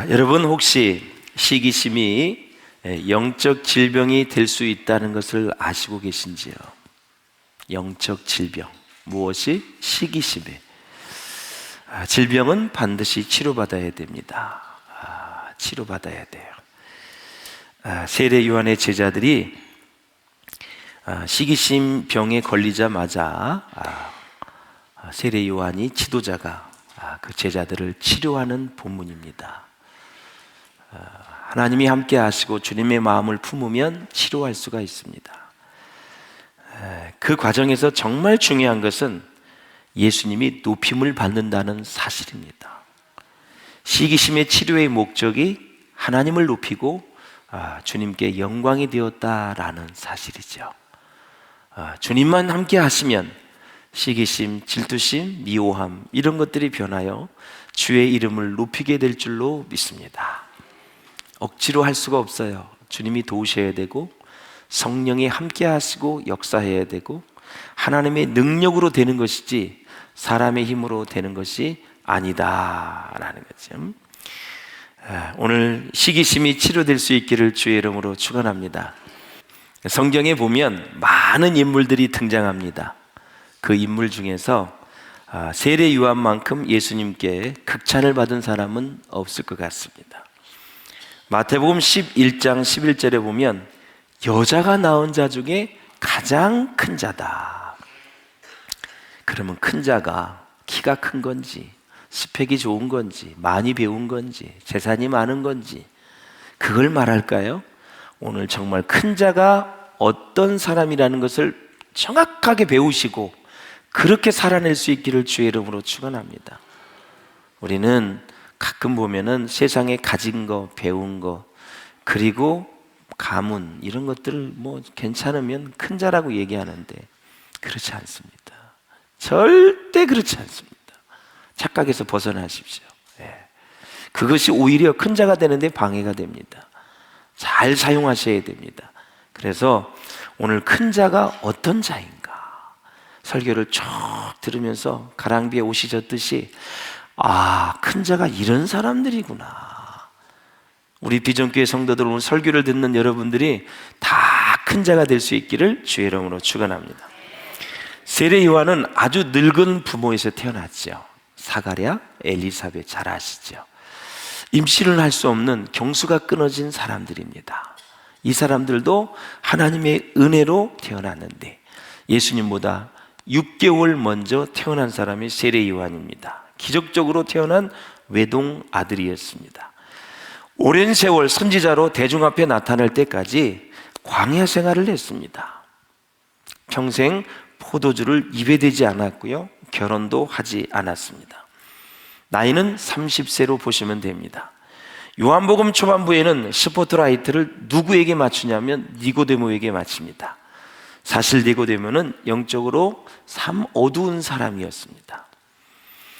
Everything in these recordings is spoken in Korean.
여러분 혹시 시기심이 영적 질병이 될 수 있다는 것을 아시고 계신지요? 영적 질병, 무엇이? 시기심에. 질병은 반드시 치료받아야 됩니다. 치료받아야 돼요. 세례 요한의 제자들이 시기심 병에 걸리자마자 세례 요한이 지도자가 그 제자들을 치료하는 본문입니다. 하나님이 함께 하시고 주님의 마음을 품으면 치료할 수가 있습니다. 그 과정에서 정말 중요한 것은 예수님이 높임을 받는다는 사실입니다. 시기심의 치료의 목적이 하나님을 높이고 주님께 영광이 되었다라는 사실이죠. 주님만 함께 하시면 시기심, 질투심, 미워함 이런 것들이 변하여 주의 이름을 높이게 될 줄로 믿습니다. 억지로 할 수가 없어요. 주님이 도우셔야 되고 성령이 함께 하시고 역사해야 되고 하나님의 능력으로 되는 것이지 사람의 힘으로 되는 것이 아니다라는 거죠. 오늘 시기심이 치료될 수 있기를 주의 이름으로 축원합니다. 성경에 보면 많은 인물들이 등장합니다. 그 인물 중에서 세례 요한만큼 예수님께 극찬을 받은 사람은 없을 것 같습니다. 마태복음 11장 11절에 보면 여자가 낳은 자 중에 가장 큰 자다. 그러면 큰 자가 키가 큰 건지 스펙이 좋은 건지 많이 배운 건지 재산이 많은 건지 그걸 말할까요? 오늘 정말 큰 자가 어떤 사람이라는 것을 정확하게 배우시고 그렇게 살아낼 수 있기를 주의 이름으로 축원합니다. 우리는 가끔 보면은 세상에 가진 거, 배운 거, 그리고 가문 이런 것들을 뭐 괜찮으면 큰 자라고 얘기하는데 그렇지 않습니다. 절대 그렇지 않습니다. 착각에서 벗어나십시오. 그것이 오히려 큰 자가 되는데 방해가 됩니다. 잘 사용하셔야 됩니다. 그래서 오늘 큰 자가 어떤 자인가 설교를 쭉 들으면서 가랑비에 옷이 젖듯이 큰 자가 이런 사람들이구나. 우리 비전교회 성도들 오늘 설교를 듣는 여러분들이 다 큰 자가 될 수 있기를 주의 이름으로 축원합니다. 세례 요한은 아주 늙은 부모에서 태어났죠. 사가랴, 엘리사벳 잘 아시죠? 임신을 할 수 없는 경수가 끊어진 사람들입니다. 이 사람들도 하나님의 은혜로 태어났는데 예수님보다 6개월 먼저 태어난 사람이 세례 요한입니다. 기적적으로 태어난 외동 아들이었습니다. 오랜 세월 선지자로 대중 앞에 나타날 때까지 광야 생활을 했습니다. 평생 포도주를 입에 대지 않았고요, 결혼도 하지 않았습니다. 나이는 30세로 보시면 됩니다. 요한복음 초반부에는 스포트라이트를 누구에게 맞추냐면 니고데모에게 맞춥니다. 사실 니고데모는 영적으로 참 어두운 사람이었습니다.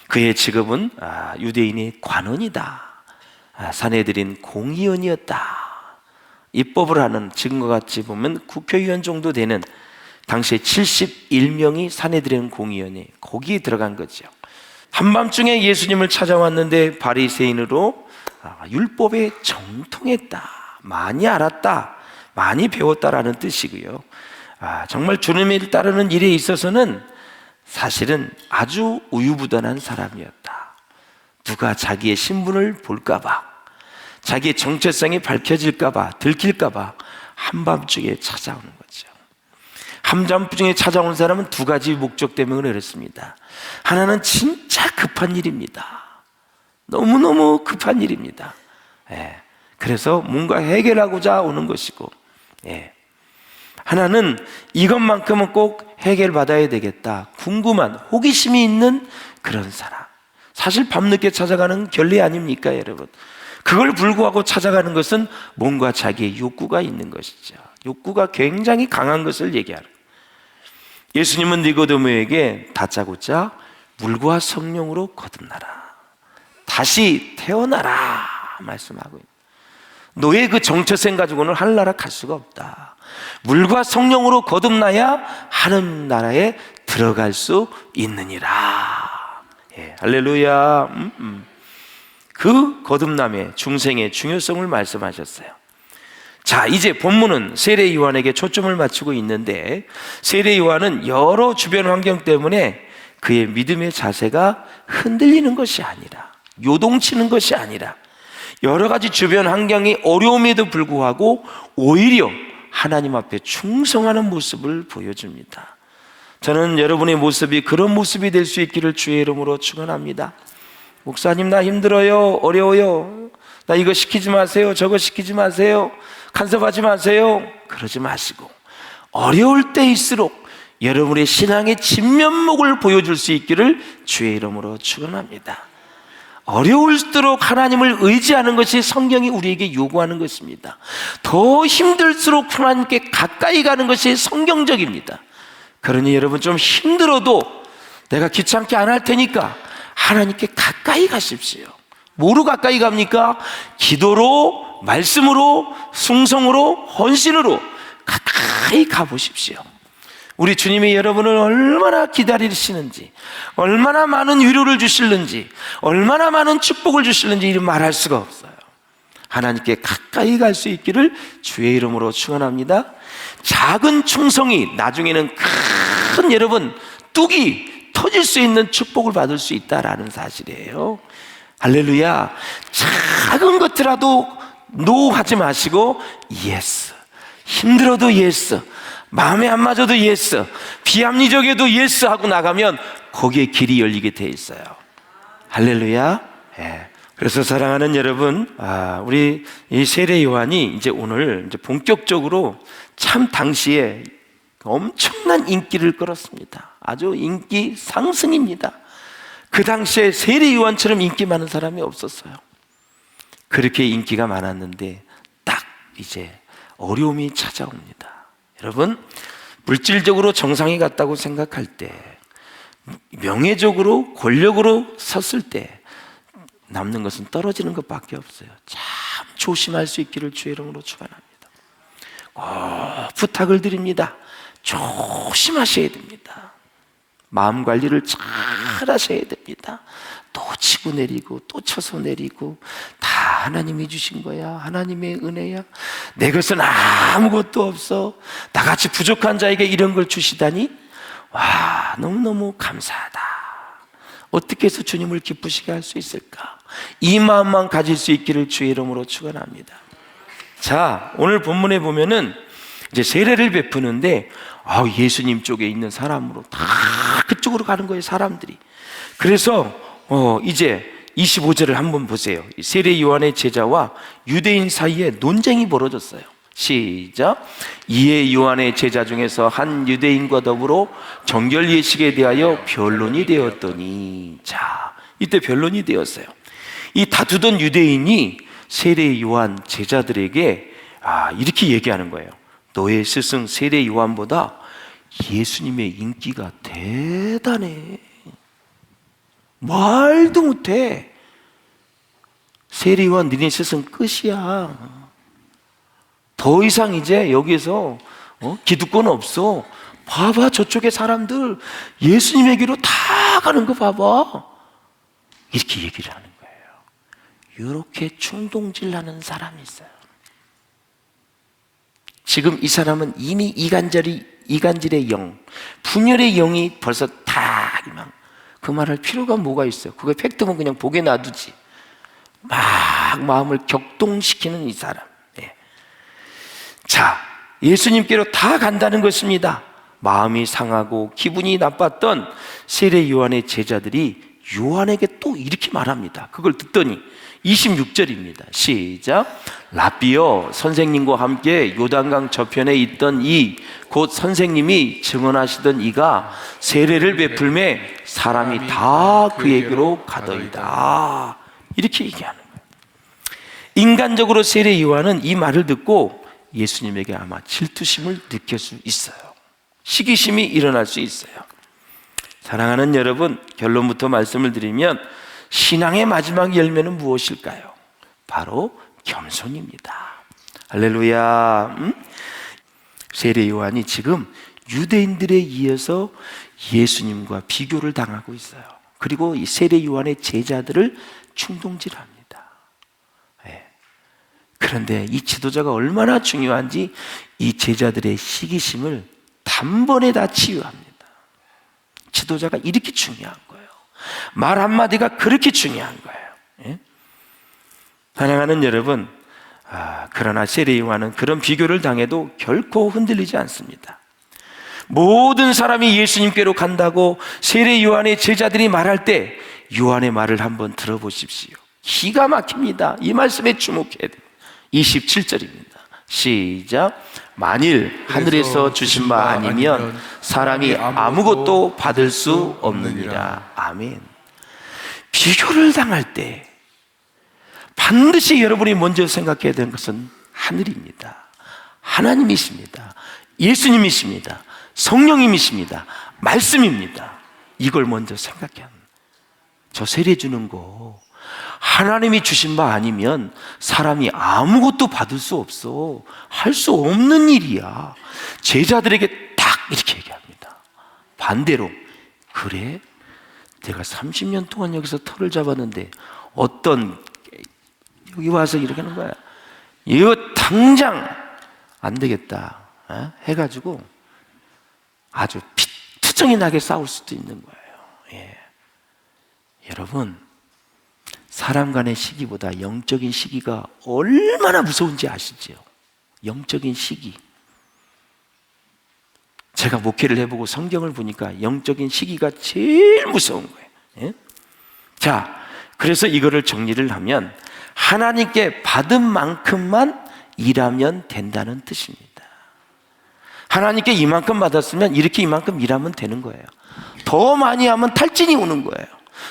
그의 직업은 유대인의 관원이다. 사내들인 공의원이었다. 입법을 하는, 지금과 같이 보면 국회의원 정도 되는 당시에 71명이 사내들인 공의원이 거기에 들어간 거죠. 한밤중에 예수님을 찾아왔는데 바리새인으로 율법에 정통했다, 많이 알았다, 많이 배웠다라는 뜻이고요. 정말 주님을 따르는 일에 있어서는 사실은 아주 우유부단한 사람이었다. 누가 자기의 신분을 볼까봐, 자기의 정체성이 밝혀질까봐, 들킬까봐 한밤중에 찾아오는 거죠. 한밤중에 찾아온 사람은 두 가지 목적 때문에 그렇습니다. 하나는 진짜 급한 일입니다. 너무너무 급한 일입니다. 그래서 뭔가 해결하고자 오는 것이고, 하나는 이것만큼은 꼭 해결받아야 되겠다, 궁금한 호기심이 있는 그런 사람. 사실 밤늦게 찾아가는 결례 아닙니까, 여러분? 그걸 불구하고 찾아가는 것은 뭔가 자기의 욕구가 있는 것이죠. 욕구가 굉장히 강한 것을 얘기하는. 예수님은 니고데모에게 다짜고짜 물과 성령으로 거듭나라, 다시 태어나라 말씀하고 있는. 너의 그 정체성 가지고는 하늘나라 갈 수가 없다. 물과 성령으로 거듭나야 하늘 나라에 들어갈 수 있느니라. 할렐루야. 그 거듭남의 중생의 중요성을 말씀하셨어요. 자, 이제 본문은 세례 요한에게 초점을 맞추고 있는데, 세례 요한은 여러 주변 환경 때문에 그의 믿음의 자세가 흔들리는 것이 아니라, 요동치는 것이 아니라, 여러 가지 주변 환경이 어려움에도 불구하고 오히려 하나님 앞에 충성하는 모습을 보여줍니다. 저는 여러분의 모습이 그런 모습이 될 수 있기를 주의 이름으로 축원합니다. 목사님, 나 힘들어요, 어려워요, 나 이거 시키지 마세요, 저거 시키지 마세요, 간섭하지 마세요, 그러지 마시고 어려울 때일수록 여러분의 신앙의 진면목을 보여줄 수 있기를 주의 이름으로 축원합니다. 어려울수록 하나님을 의지하는 것이 성경이 우리에게 요구하는 것입니다. 더 힘들수록 하나님께 가까이 가는 것이 성경적입니다. 그러니 여러분, 좀 힘들어도 내가 귀찮게 안 할 테니까 하나님께 가까이 가십시오. 뭐로 가까이 갑니까? 기도로, 말씀으로, 충성으로, 헌신으로 가까이 가보십시오. 우리 주님이 여러분을 얼마나 기다리시는지, 얼마나 많은 위로를 주실는지, 얼마나 많은 축복을 주실는지 이를 말할 수가 없어요. 하나님께 가까이 갈 수 있기를 주의 이름으로 축원합니다. 작은 충성이 나중에는 큰, 여러분, 뚝이 터질 수 있는 축복을 받을 수 있다라는 사실이에요. 할렐루야. 작은 것이라도 노 하지 마시고 예스, 힘들어도 예스, 마음에 안 맞아도 예스, 비합리적에도 예스 하고 나가면 거기에 길이 열리게 돼 있어요. 할렐루야. 예. 그래서 사랑하는 여러분, 우리 이 세례 요한이 이제 오늘 이제 본격적으로 참 당시에 엄청난 인기를 끌었습니다. 아주 인기 상승입니다. 그 당시에 세례 요한처럼 인기 많은 사람이 없었어요. 그렇게 인기가 많았는데 딱 이제 어려움이 찾아옵니다. 여러분, 물질적으로 정상에 갔다고 생각할 때, 명예적으로 권력으로 섰을 때 남는 것은 떨어지는 것밖에 없어요. 참 조심할 수 있기를 주의 이름으로 축원합니다. 부탁을 드립니다. 조심하셔야 됩니다. 마음 관리를 잘 하셔야 됩니다. 또 치고 내리고 또 쳐서 내리고 다 하나님이 주신 거야, 하나님의 은혜야, 내 것은 아무것도 없어, 나같이 부족한 자에게 이런 걸 주시다니, 와, 너무너무 감사하다. 어떻게 해서 주님을 기쁘시게 할 수 있을까? 이 마음만 가질 수 있기를 주의 이름으로 축원합니다. 자, 오늘 본문에 보면은 이제 세례를 베푸는데 예수님 쪽에 있는 사람으로 다 그쪽으로 가는 거예요, 사람들이. 그래서 이제 25절을 한번 보세요. 세례 요한의 제자와 유대인 사이에 논쟁이 벌어졌어요. 시작. 이에 요한의 제자 중에서 한 유대인과 더불어 정결 예식에 대하여 변론이 되었더니, 자, 이때 변론이 되었어요. 이 다투던 유대인이 세례 요한 제자들에게 이렇게 얘기하는 거예요. 너의 스승 세례 요한보다 예수님의 인기가 대단해. 말도 못해. 세례 요한 너네 스승 끝이야. 더 이상 이제 여기에서 기득권 없어. 봐봐, 저쪽에 사람들 예수님에게로 다 가는 거 봐봐. 이렇게 얘기를 하는 거예요. 이렇게 충동질하는 사람이 있어요. 지금 이 사람은 이미 이간질의 영, 분열의 영이 벌써 다 그 말할 필요가 뭐가 있어요? 그거 팩트면 그냥 보게 놔두지. 막 마음을 격동시키는 이 사람. 네. 자, 예수님께로 다 간다는 것입니다. 마음이 상하고 기분이 나빴던 세례 요한의 제자들이 요한에게 또 이렇게 말합니다. 그걸 듣더니 26절입니다. 시작. 라비여, 선생님과 함께 요단강 저편에 있던 이 곧 선생님이 증언하시던 이가 세례를 베풀매 사람이 다 그에게로 가더이다. 이렇게 얘기하는 거예요. 인간적으로 세례 요한은 이 말을 듣고 예수님에게 아마 질투심을 느낄 수 있어요. 시기심이 일어날 수 있어요. 사랑하는 여러분, 결론부터 말씀을 드리면 신앙의 마지막 열매는 무엇일까요? 바로 겸손입니다. 할렐루야. 세례 요한이 지금 유대인들에 의해서 예수님과 비교를 당하고 있어요. 그리고 이 세례 요한의 제자들을 충동질합니다. 그런데 이 지도자가 얼마나 중요한지 이 제자들의 시기심을 단번에 다 치유합니다. 지도자가 이렇게 중요한 거예요. 말 한마디가 그렇게 중요한 거예요. 예? 사랑하는 여러분, 그러나 세례 요한은 그런 비교를 당해도 결코 흔들리지 않습니다. 모든 사람이 예수님께로 간다고 세례 요한의 제자들이 말할 때 요한의 말을 한번 들어보십시오. 기가 막힙니다. 이 말씀에 주목해야 돼요. 27절입니다. 시작. 만일 하늘에서 주신 바 아니면 사람이 아무것도 받을 수 없느니라. 아멘. 비교를 당할 때 반드시 여러분이 먼저 생각해야 되는 것은 하늘입니다. 하나님이십니다. 예수님이십니다. 성령님이십니다. 말씀입니다. 이걸 먼저 생각해야 합니다. 저 세례 주는 거 하나님이 주신 바 아니면 사람이 아무것도 받을 수 없어. 할 수 없는 일이야. 제자들에게 딱 이렇게 얘기합니다. 반대로, 그래? 내가 30년 동안 여기서 털을 잡았는데 어떤 여기 와서 이렇게 하는 거야. 이거 당장 안 되겠다 해가지고 아주 피투성이 나게 싸울 수도 있는 거예요. 예. 여러분, 사람 간의 시기보다 영적인 시기가 얼마나 무서운지 아시죠? 영적인 시기. 제가 목회를 해보고 성경을 보니까 영적인 시기가 제일 무서운 거예요. 예? 자, 그래서 이거를 정리를 하면 하나님께 받은 만큼만 일하면 된다는 뜻입니다. 하나님께 이만큼 받았으면 이렇게 이만큼 일하면 되는 거예요. 더 많이 하면 탈진이 오는 거예요.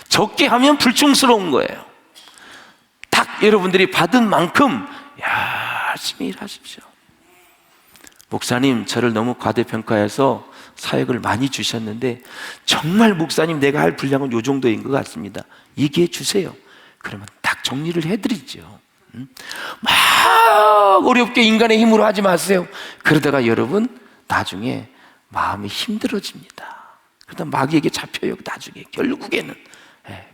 적게 하면 불충스러운 거예요. 딱 여러분들이 받은 만큼 열심히 일하십시오. 목사님, 저를 너무 과대평가해서 사역을 많이 주셨는데 정말 목사님 내가 할 분량은 이 정도인 것 같습니다. 얘기해 주세요. 그러면 딱 정리를 해드리죠. 막 어렵게 인간의 힘으로 하지 마세요. 그러다가 여러분 나중에 마음이 힘들어집니다. 그러다 마귀에게 잡혀요. 나중에 결국에는.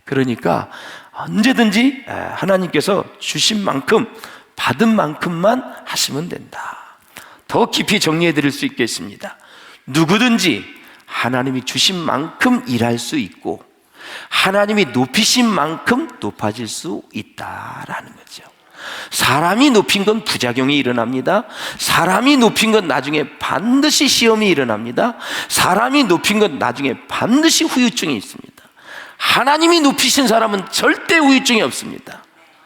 그러니까 언제든지 하나님께서 주신 만큼 받은 만큼만 하시면 된다. 더 깊이 정리해 드릴 수 있겠습니다. 누구든지 하나님이 주신 만큼 일할 수 있고 하나님이 높이신 만큼 높아질 수 있다라는 거죠. 사람이 높인 건 부작용이 일어납니다. 사람이 높인 건 나중에 반드시 시험이 일어납니다. 사람이 높인 건 나중에 반드시 후유증이 있습니다. 하나님이 높이신 사람은 절대 후유증이 없습니다.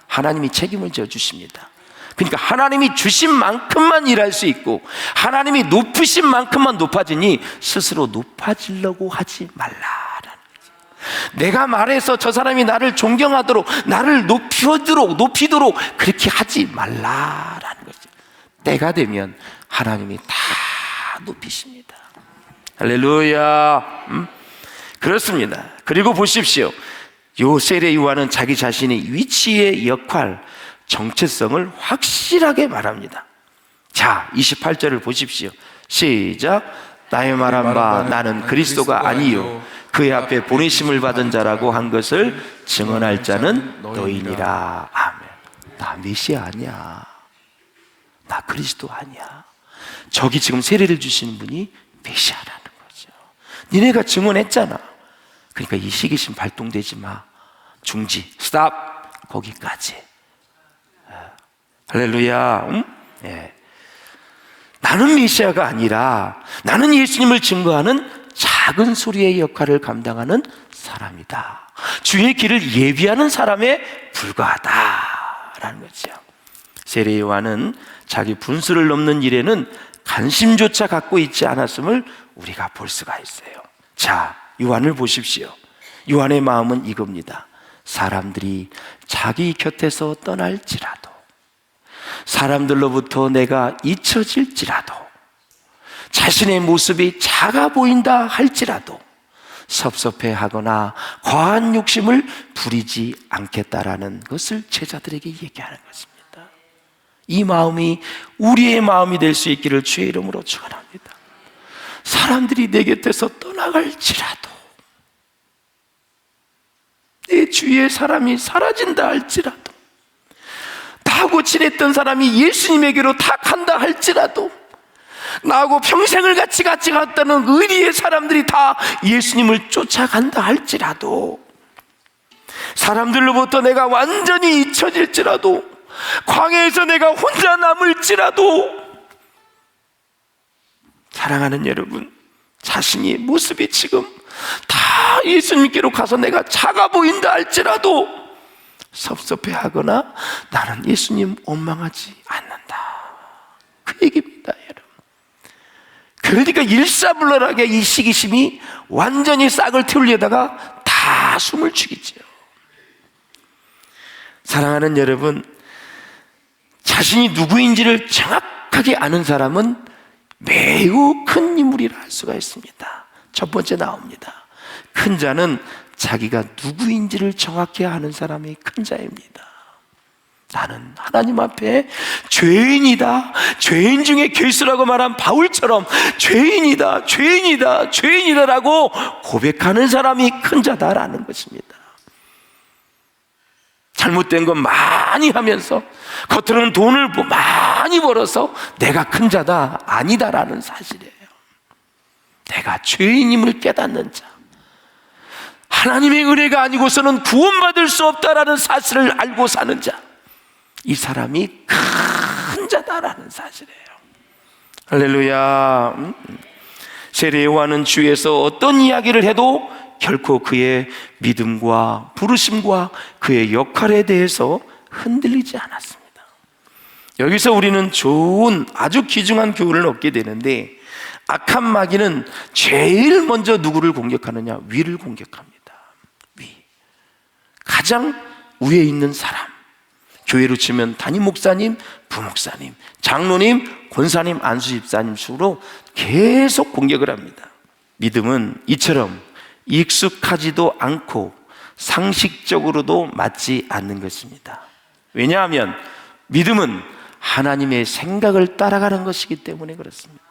하나님이 책임을 져주십니다. 그러니까 하나님이 주신 만큼만 일할 수 있고 하나님이 높으신 만큼만 높아지니 스스로 높아지려고 하지 말라라는 거죠. 내가 말해서 저 사람이 나를 존경하도록 나를 높이도록 그렇게 하지 말라라는 거죠. 때가 되면 하나님이 다 높이십니다. 할렐루야. 그렇습니다. 그리고 보십시오. 요 세례 요한은 자기 자신의 위치의 역할, 정체성을 확실하게 말합니다. 자, 28절을 보십시오. 시작. 나의 말한 바 나는 그리스도가 아니요 그의 앞에 보내심을 받은 자라고 한 것을 증언할 자는 너희니라. 아멘. 나 메시아 아니야. 나 그리스도 아니야. 저기 지금 세례를 주시는 분이 메시아라는 거죠. 니네가 증언했잖아. 그러니까 이 시기심 발동되지 마. 중지, 스탑. 거기까지. 할렐루야. 응? 예. 나는 메시아가 아니라 나는 예수님을 증거하는 작은 소리의 역할을 감당하는 사람이다. 주의 길을 예비하는 사람에 불과하다라는 거죠. 세례 요한은 자기 분수를 넘는 일에는 관심조차 갖고 있지 않았음을 우리가 볼 수가 있어요. 자, 요한을 보십시오. 요한의 마음은 이겁니다. 사람들이 자기 곁에서 떠날지라도, 사람들로부터 내가 잊혀질지라도, 자신의 모습이 작아 보인다 할지라도 섭섭해하거나 과한 욕심을 부리지 않겠다라는 것을 제자들에게 얘기하는 것입니다. 이 마음이 우리의 마음이 될 수 있기를 주의 이름으로 축원합니다. 사람들이 내 곁에서 떠나갈지라도, 내 주위의 사람이 사라진다 할지라도, 나 나하고 지냈던 사람이 예수님에게로 다 간다 할지라도, 나하고 평생을 같이 갔다는 의리의 사람들이 다 예수님을 쫓아간다 할지라도, 사람들로부터 내가 완전히 잊혀질지라도, 광야에서 내가 혼자 남을지라도, 사랑하는 여러분, 자신의 모습이 지금 다 예수님께로 가서 내가 작아 보인다 할지라도 섭섭해하거나 나는 예수님 원망하지 않는다, 그 얘기입니다, 여러분. 그러니까 일사불란하게 이 시기심이 완전히 싹을 틔우려다가 다 숨을 죽이죠. 사랑하는 여러분, 자신이 누구인지를 정확하게 아는 사람은 매우 큰 인물이라 할 수가 있습니다. 첫 번째 나옵니다. 큰 자는 자기가 누구인지를 정확히 아는 사람이 큰 자입니다. 나는 하나님 앞에 죄인이다, 죄인 중에 괴수라고 말한 바울처럼 죄인이다, 죄인이다, 죄인이다라고 고백하는 사람이 큰 자다라는 것입니다. 잘못된 건 많이 하면서 겉으로는 돈을 많이 벌어서 내가 큰 자다, 아니다라는 사실이에요. 내가 죄인임을 깨닫는 자, 하나님의 은혜가 아니고서는 구원받을 수 없다라는 사실을 알고 사는 자, 이 사람이 큰 자다라는 사실이에요. 할렐루야. 세례 요한은 주위에서 어떤 이야기를 해도 결코 그의 믿음과 부르심과 그의 역할에 대해서 흔들리지 않았습니다. 여기서 우리는 좋은, 아주 귀중한 교훈을 얻게 되는데, 악한 마귀는 제일 먼저 누구를 공격하느냐? 위를 공격합니다. 위. 가장 위에 있는 사람, 교회로 치면 담임 목사님, 부목사님, 장로님, 권사님, 안수집사님 식으로 계속 공격을 합니다. 믿음은 이처럼 익숙하지도 않고 상식적으로도 맞지 않는 것입니다. 왜냐하면 믿음은 하나님의 생각을 따라가는 것이기 때문에 그렇습니다.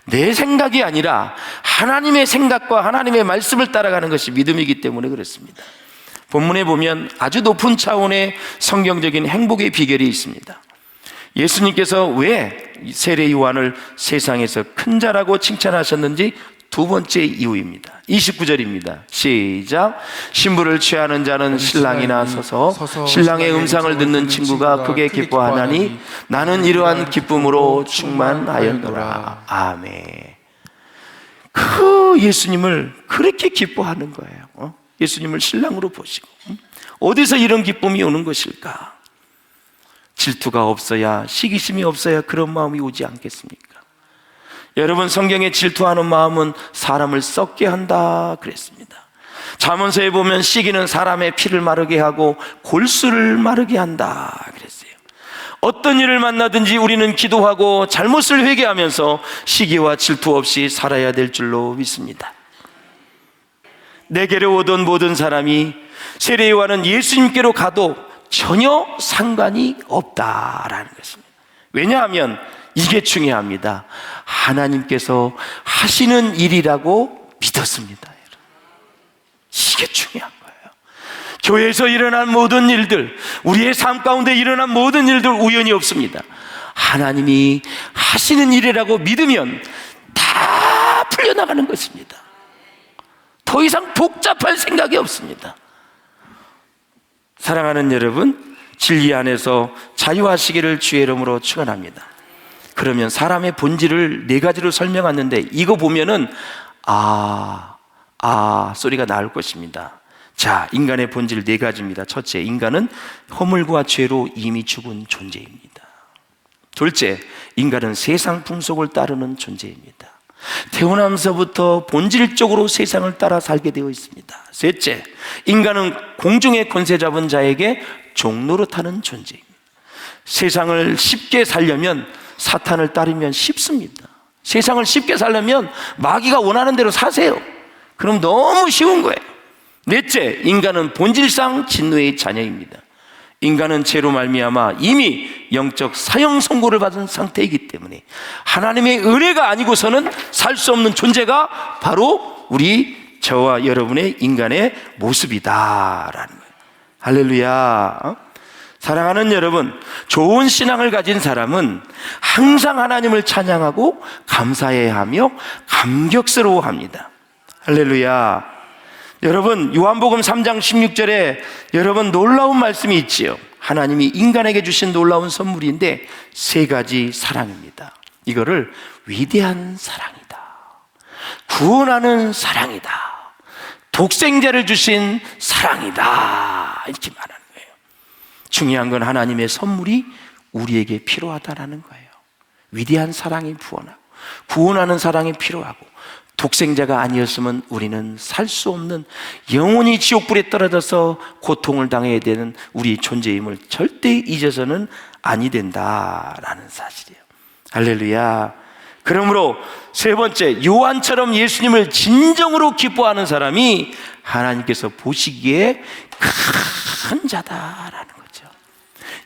내 생각이 아니라 하나님의 생각과 하나님의 말씀을 따라가는 것이 믿음이기 때문에 그렇습니다. 본문에 보면 아주 높은 차원의 성경적인 행복의 비결이 있습니다. 예수님께서 왜 세례 요한을 세상에서 큰 자라고 칭찬하셨는지 두 번째 이유입니다. 29절입니다. 시작. 신부를 취하는 자는 신랑이나 서서 신랑의 음성을 듣는 친구가 크게 기뻐하나니 나는 이러한 기쁨으로 충만하였노라. 아멘. 그 예수님을 그렇게 기뻐하는 거예요. 예수님을 신랑으로 보시고. 어디서 이런 기쁨이 오는 것일까? 질투가 없어야, 시기심이 없어야 그런 마음이 오지 않겠습니까? 여러분, 성경에 질투하는 마음은 사람을 썩게 한다 그랬습니다. 잠언서에 보면 시기는 사람의 피를 마르게 하고 골수를 마르게 한다 그랬어요. 어떤 일을 만나든지 우리는 기도하고 잘못을 회개하면서 시기와 질투 없이 살아야 될 줄로 믿습니다. 내게로 오던 모든 사람이 세례 요한은 예수님께로 가도 전혀 상관이 없다라는 것입니다. 왜냐하면 이게 중요합니다. 하나님께서 하시는 일이라고 믿었습니다. 이게 중요한 거예요. 교회에서 일어난 모든 일들, 우리의 삶 가운데 일어난 모든 일들 우연이 없습니다. 하나님이 하시는 일이라고 믿으면 다 풀려나가는 것입니다. 더 이상 복잡할 생각이 없습니다. 사랑하는 여러분, 진리 안에서 자유하시기를 주의 이름으로 축원합니다. 그러면 사람의 본질을 네 가지로 설명하는데, 이거 보면은 소리가 나올 것입니다. 자, 인간의 본질 네 가지입니다. 첫째, 인간은 허물과 죄로 이미 죽은 존재입니다. 둘째, 인간은 세상 풍속을 따르는 존재입니다. 태어나면서부터 본질적으로 세상을 따라 살게 되어 있습니다. 셋째, 인간은 공중의 권세 잡은 자에게 종노릇하는 존재입니다. 세상을 쉽게 살려면 사탄을 따르면 쉽습니다. 세상을 쉽게 살려면 마귀가 원하는 대로 사세요. 그럼 너무 쉬운 거예요. 넷째, 인간은 본질상 진노의 자녀입니다. 인간은 죄로 말미암아 이미 영적 사형 선고를 받은 상태이기 때문에 하나님의 은혜가 아니고서는 살 수 없는 존재가 바로 저와 여러분의 인간의 모습이다라는 거예요. 할렐루야. 사랑하는 여러분, 좋은 신앙을 가진 사람은 항상 하나님을 찬양하고 감사해야 하며 감격스러워합니다. 할렐루야. 여러분, 요한복음 3장 16절에 여러분 놀라운 말씀이 있지요. 하나님이 인간에게 주신 놀라운 선물인데 세 가지 사랑입니다. 이거를 위대한 사랑이다, 구원하는 사랑이다, 독생자를 주신 사랑이다, 이렇게 말하는 거예요. 중요한 건 하나님의 선물이 우리에게 필요하다라는 거예요. 위대한 사랑이 구원하는 사랑이 필요하고, 독생자가 아니었으면 우리는 살 수 없는, 영원히 지옥불에 떨어져서 고통을 당해야 되는 우리 존재임을 절대 잊어서는 아니 된다라는 사실이에요. 할렐루야. 그러므로 세 번째, 요한처럼 예수님을 진정으로 기뻐하는 사람이 하나님께서 보시기에 큰 자다라는 거죠.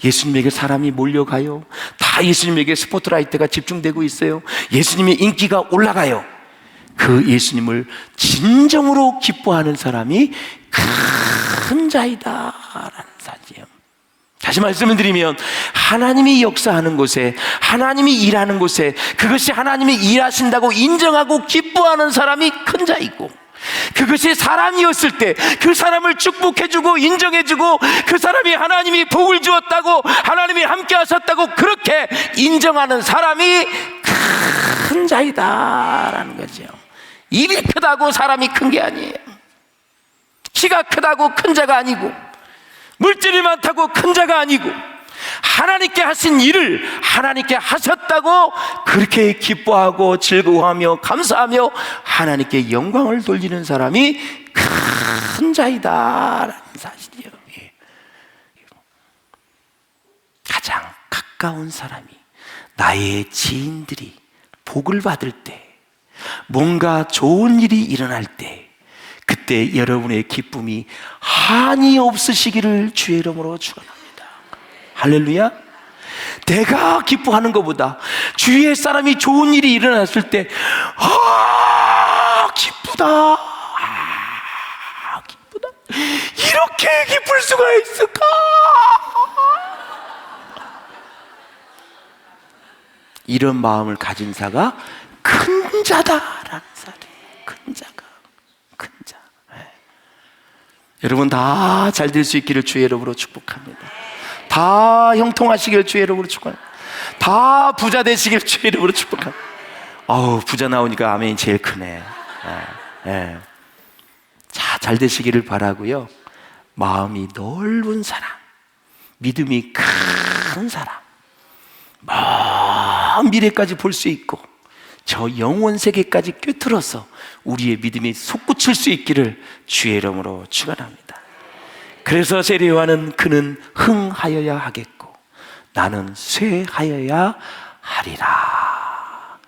예수님에게 사람이 몰려가요. 다 예수님에게 스포트라이트가 집중되고 있어요. 예수님의 인기가 올라가요. 그 예수님을 진정으로 기뻐하는 사람이 큰 자이다라는 사실이에요. 다시 말씀을 드리면, 하나님이 역사하는 곳에, 하나님이 일하는 곳에 그것이 하나님이 일하신다고 인정하고 기뻐하는 사람이 큰 자이고, 그것이 사람이었을 때 그 사람을 축복해주고 인정해주고, 그 사람이 하나님이 복을 주었다고, 하나님이 함께 하셨다고 그렇게 인정하는 사람이 큰 자이다라는 거죠. 입이 크다고 사람이 큰 게 아니에요. 키가 크다고 큰 자가 아니고, 물질이 많다고 큰 자가 아니고, 하나님께 하신 일을 하나님께 하셨다고 그렇게 기뻐하고 즐거워하며 감사하며 하나님께 영광을 돌리는 사람이 큰 자이다라는 사실이에요. 가장 가까운 사람이, 나의 지인들이 복을 받을 때, 뭔가 좋은 일이 일어날 때, 그때 여러분의 기쁨이 한이 없으시기를 주의 이름으로 축원합니다. 할렐루야. 내가 기뻐하는 것보다 주위의 사람이 좋은 일이 일어났을 때, 기쁘다, 기쁘다, 이렇게 기쁠 수가 있을까? 이런 마음을 가진 자가 큰 자다라는 사실이에요. 큰 자가, 큰 자. 여러분 다 잘 될 수 있기를 주의 이름으로 축복합니다. 다 형통하시길 주의 이름으로 축복합니다. 다 부자 되시길 주의 이름으로 축복합니다. 부자 나오니까 아멘이 제일 크네. 자, 잘 되시기를 바라고요. 마음이 넓은 사람, 믿음이 큰 사람, 먼 미래까지 볼 수 있고 저 영원 세계까지 꿰뚫어서 우리의 믿음이 솟구칠 수 있기를 주의 이름으로 축원합니다. 그래서 세례 요한은 그는 흥하여야 하겠고 나는 쇠하여야 하리라.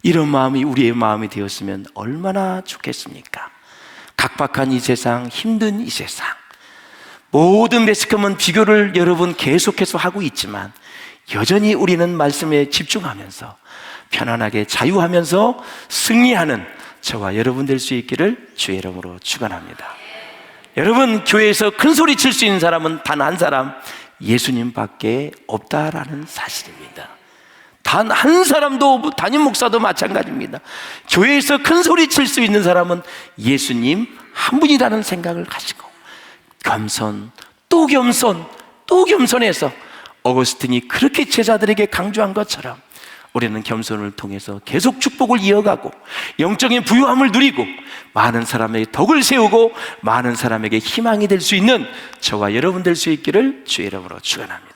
이런 마음이 우리의 마음이 되었으면 얼마나 좋겠습니까? 각박한 이 세상, 힘든 이 세상, 모든 매스컴은 비교를 여러분 계속해서 하고 있지만 여전히 우리는 말씀에 집중하면서 편안하게 자유하면서 승리하는 저와 여러분 될 수 있기를 주의 이름으로 축원합니다. 여러분, 교회에서 큰 소리 칠 수 있는 사람은 단 한 사람, 예수님밖에 없다라는 사실입니다. 단 한 사람도, 담임 목사도 마찬가지입니다. 교회에서 큰 소리 칠 수 있는 사람은 예수님 한 분이라는 생각을 가지고 겸손, 또 겸손, 또 겸손해서 어거스틴이 그렇게 제자들에게 강조한 것처럼 우리는 겸손을 통해서 계속 축복을 이어가고 영적인 부유함을 누리고 많은 사람에게 덕을 세우고 많은 사람에게 희망이 될 수 있는 저와 여러분 될 수 있기를 주의 이름으로 축원합니다.